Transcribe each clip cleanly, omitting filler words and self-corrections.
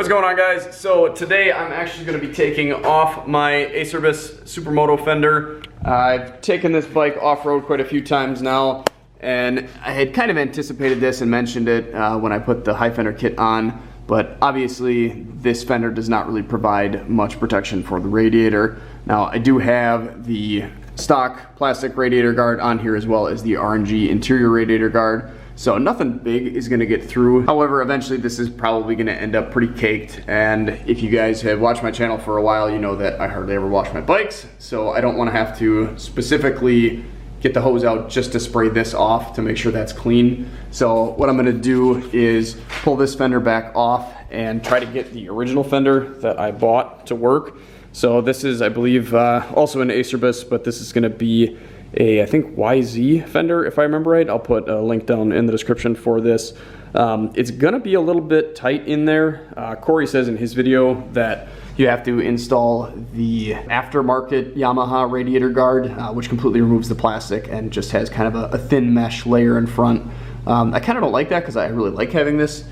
What's going on, guys? So today I'm actually going to be taking off my Acerbis Supermoto fender. I've taken this bike off-road quite a few times now, and I had kind of anticipated this and mentioned it when I put the high fender kit on, but obviously this fender does not really provide much protection for the radiator. Now I do have the stock plastic radiator guard on here as well as the RNG interior radiator guard. So nothing big is gonna get through. However, eventually this is probably gonna end up pretty caked. And if you guys have watched my channel for a while, you know that I hardly ever wash my bikes. So I don't wanna have to specifically get the hose out just to spray this off to make sure that's clean. So what I'm gonna do is pull this fender back off and try to get the original fender that I bought to work. So this is, I believe, also an Acerbis, but this is gonna be I think YZ Fender, if I remember right. I'll put a link down in the description for this. It's gonna be a little bit tight in there. Corey says in his video that you have to install the aftermarket Yamaha radiator guard, which completely removes the plastic and just has kind of a thin mesh layer in front. I kind of don't like that because I really like having this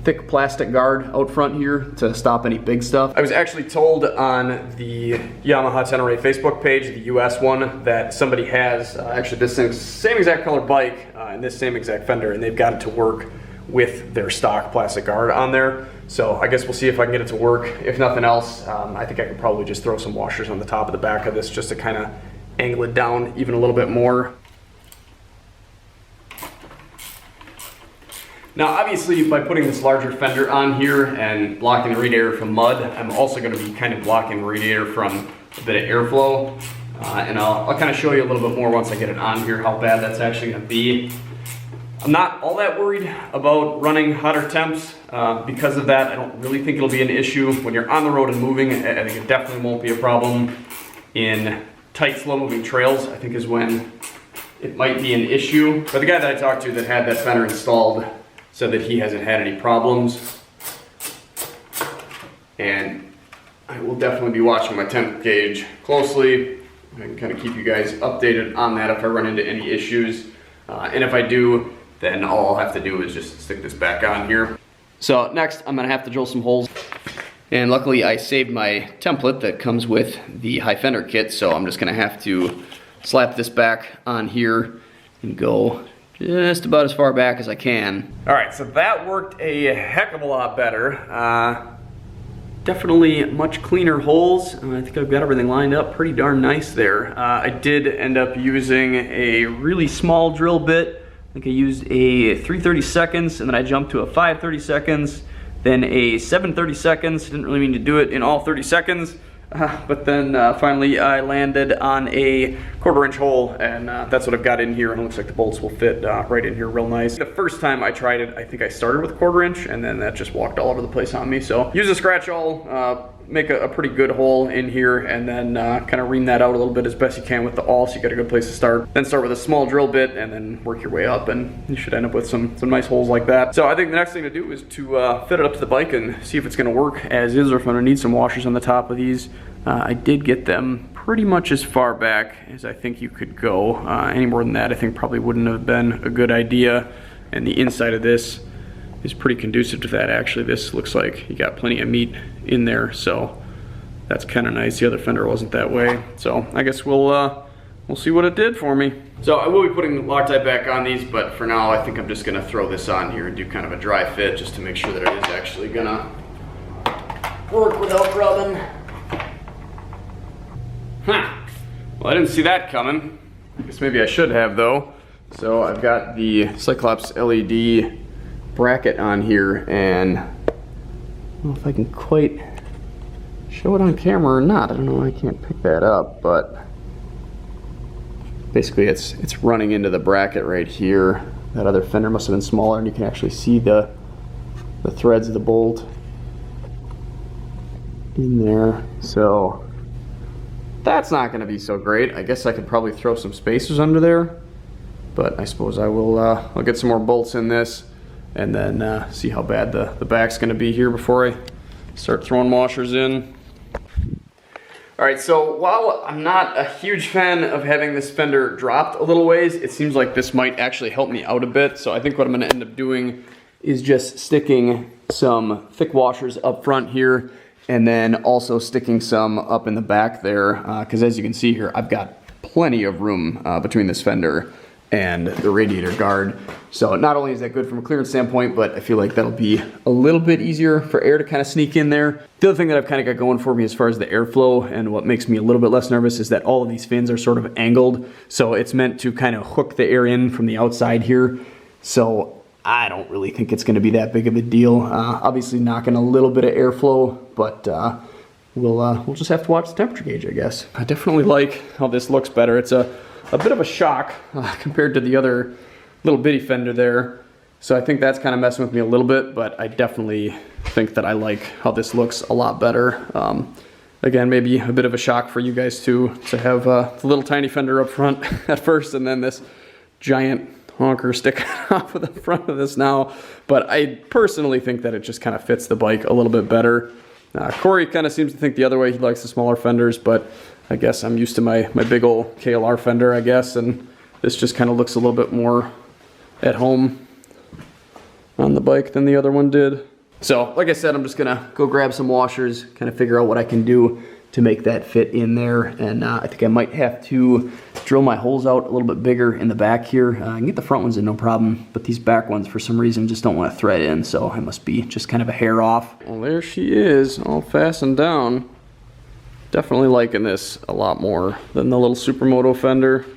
thick plastic guard out front here to stop any big stuff. I was actually told on the Yamaha Tenere Facebook page, the US one, that somebody has actually this same exact color bike and this same exact fender, and they've got it to work with their stock plastic guard on there. So I guess we'll see if I can get it to work. If nothing else, I think I could probably just throw some washers on the top of the back of this just to kind of angle it down even a little bit more. Now obviously by putting this larger fender on here and blocking the radiator from mud, I'm also going to be kind of blocking the radiator from a bit of airflow. And I'll kind of show you a little bit more once I get it on here how bad that's actually going to be. I'm not all that worried about running hotter temps. Because of that, I don't really think it'll be an issue. When you're on the road and moving, I think it definitely won't be a problem. In tight, slow-moving trails, I think is when it might be an issue. But the guy that I talked to that had that fender installed said that he hasn't had any problems. And I will definitely be watching my temp gauge closely. I can kind of keep you guys updated on that if I run into any issues. And if I do, then all I'll have to do is just stick this back on here. So next, I'm gonna have to drill some holes. And luckily I saved my template that comes with the high fender kit, so I'm just gonna have to slap this back on here and go just about as far back as I can. All right, so that worked a heck of a lot better. Definitely much cleaner holes. I think I've got everything lined up pretty darn nice there. I did end up using a really small drill bit. I think I used a 3/32, and then I jumped to a 5/32, then a 7/32. Didn't really mean to do it in all 30 seconds. But then finally I landed on a 1/4 inch hole, and that's what I've got in here, and it looks like the bolts will fit right in here real nice. The first time I tried it, I think I started with 1/4 inch, and then that just walked all over the place on me. So use a scratch awl, make a pretty good hole in here, and then kind of ream that out a little bit as best you can with the awl so you got a good place to start. Then start with a small drill bit and then work your way up, and you should end up with some nice holes like that. So I think the next thing to do is to fit it up to the bike and see if it's going to work as is, or if I'm going to need some washers on the top of these. I did get them pretty much as far back as I think you could go. Any more than that I think probably wouldn't have been a good idea, and the inside of this is pretty conducive to that. Actually, this looks like you got plenty of meat in there, so that's kind of nice. The other fender wasn't that way, so I guess we'll see what it did for me. So I will be putting the Loctite back on these, but for now I think I'm just gonna throw this on here and do kind of a dry fit just to make sure that it is actually gonna work without rubbing. Huh. Well, I didn't see that coming. I guess maybe I should have though. So I've got the Cyclops LED bracket on here, and I don't know if I can quite show it on camera or not. I don't know, I can't pick that up, but basically it's running into the bracket right here. That other fender must have been smaller, and you can actually see the threads of the bolt in there. So that's not going to be so great. I guess I could probably throw some spacers under there, but I suppose I will. I'll get some more bolts in this, and then see how bad the back's going to be here before I start throwing washers in. All right, so while I'm not a huge fan of having this fender dropped a little ways, it seems like this might actually help me out a bit. So I think what I'm going to end up doing is just sticking some thick washers up front here, and then also sticking some up in the back there, because as you can see here, I've got plenty of room between this fender and the radiator guard. So not only is that good from a clearance standpoint, but I feel like that'll be a little bit easier for air to kind of sneak in there. The other thing that I've kind of got going for me as far as the airflow and what makes me a little bit less nervous is that all of these fins are sort of angled. So it's meant to kind of hook the air in from the outside here. So I don't really think it's gonna be that big of a deal. Obviously knocking a little bit of airflow, but we'll just have to watch the temperature gauge, I guess. I definitely like how this looks better. It's a bit of a shock compared to the other little bitty fender there. So I think that's kind of messing with me a little bit, but I definitely think that I like how this looks a lot better. Again, maybe a bit of a shock for you guys too, to have the little tiny fender up front at first and then this giant honker sticking off of the front of this now. But I personally think that it just kind of fits the bike a little bit better. Corey kind of seems to think the other way. He likes the smaller fenders, but I guess I'm used to my big old KLR fender, I guess, and this just kind of looks a little bit more at home on the bike than the other one did. So, like I said, I'm just gonna go grab some washers, kind of figure out what I can do to make that fit in there, and I think I might have to drill my holes out a little bit bigger in the back here. I can get the front ones in no problem, but these back ones for some reason just don't want to thread in, so I must be just kind of a hair off. Well, there she is, all fastened down. Definitely liking this a lot more than the little Supermoto fender.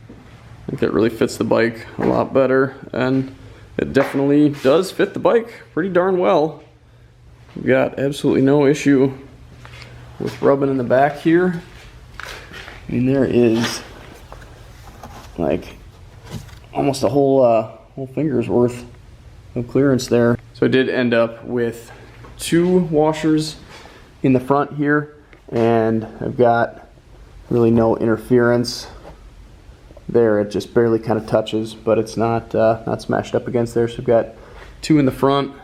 I think it really fits the bike a lot better, and it definitely does fit the bike pretty darn well. We've got absolutely no issue with rubbing in the back here. I mean, there is like almost a whole finger's worth of clearance there. So I did end up with 2 washers in the front here, and I've got really no interference there. It just barely kind of touches, but it's not smashed up against there. So I've got 2 in the front,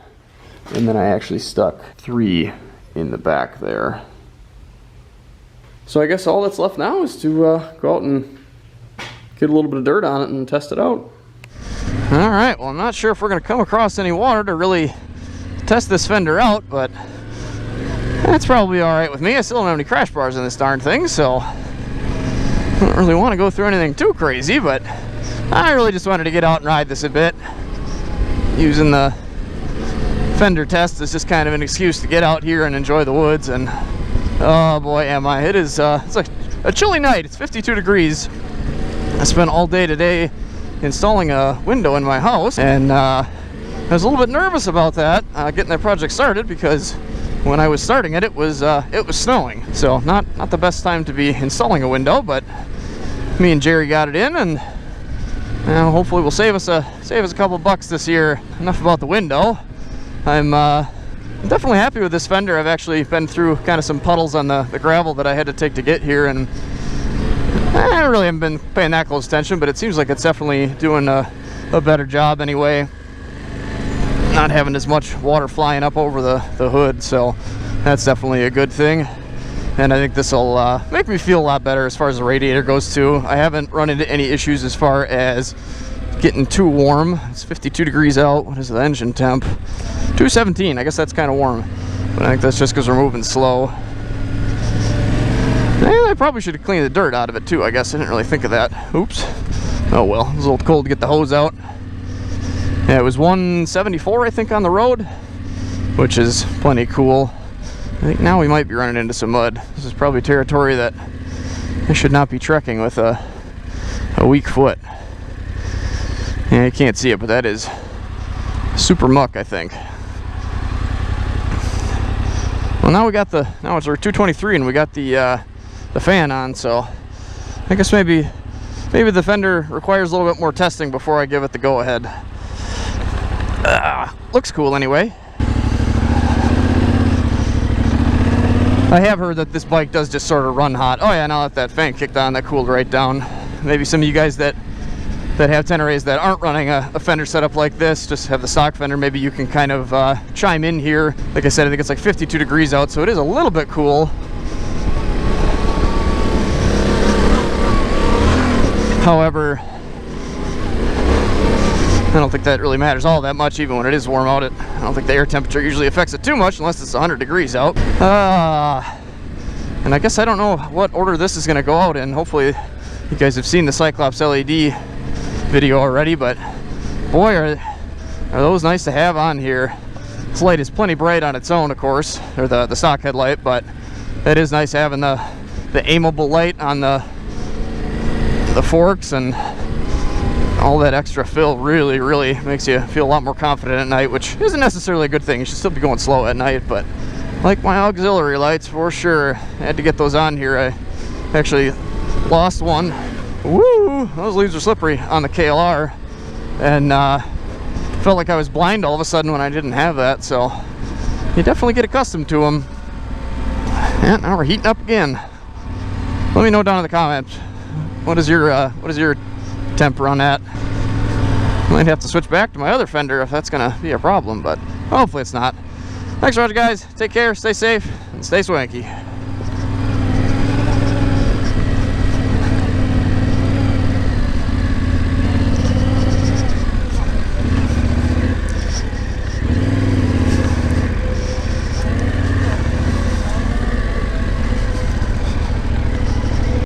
and then I actually stuck 3 in the back there. So I guess all that's left now is to go out and get a little bit of dirt on it and test it out. All right, well, I'm not sure if we're gonna come across any water to really test this fender out, but that's probably all right with me. I still don't have any crash bars in this darn thing, so I don't really want to go through anything too crazy, but I really just wanted to get out and ride this a bit. Using the fender test is just kind of an excuse to get out here and enjoy the woods, and oh boy am I. It is it's like a chilly night. It's 52 degrees. I spent all day today installing a window in my house, and I was a little bit nervous about that, getting that project started, because when I was starting it, it was snowing. So not the best time to be installing a window, but me and Jerry got it in, and hopefully will save us a couple bucks this year. Enough about the window. I'm definitely happy with this fender. I've actually been through kind of some puddles on the gravel that I had to take to get here, and I really haven't been paying that close attention, but it seems like it's definitely doing a better job anyway. Not having as much water flying up over the hood, so that's definitely a good thing. And I think this will make me feel a lot better as far as the radiator goes too. I haven't run into any issues as far as getting too warm. It's 52 degrees out. What is the engine temp? 217. I guess that's kind of warm, but I think that's just because we're moving slow. And I probably should have cleaned the dirt out of it too. I guess I didn't really think of that. Oops. Oh well, it was a little cold to get the hose out. Yeah, it was 174, I think, on the road, which is plenty cool. I think now we might be running into some mud. This is probably territory that I should not be trekking with a weak foot. Yeah, you can't see it, but that is super muck, I think. Well, now it's our 223, and we got the fan on, so I guess maybe the fender requires a little bit more testing before I give it the go-ahead. Looks cool anyway. I have heard that this bike does just sort of run hot. Oh yeah, now that fan kicked on, that cooled right down. Maybe some of you guys that have Teneres that aren't running a fender setup like this, just have the stock fender, maybe you can kind of chime in here. Like I said, I think it's like 52 degrees out, so it is a little bit cool. don't think that really matters all that much, even when it is warm out. I don't think the air temperature usually affects it too much unless it's 100 degrees out. And I guess I don't know what order this is going to go out in. Hopefully you guys have seen the Cyclops LED video already, but boy, are those nice to have on here. This light is plenty bright on its own, of course, or the stock headlight, but it is nice having the aimable light on the forks, and all that extra fill really makes you feel a lot more confident at night, which isn't necessarily a good thing. You should still be going slow at night, but like my auxiliary lights, for sure, I had to get those on here. I actually lost one. Woo! Those leaves are slippery on the KLR, and felt like I was blind all of a sudden when I didn't have that. So you definitely get accustomed to them. And now we're heating up again. Let me know down in the comments, what is your temper on that? I might have to switch back to my other fender if that's gonna be a problem, but hopefully it's not. Thanks for watching, guys. Take care, stay safe, and stay swanky.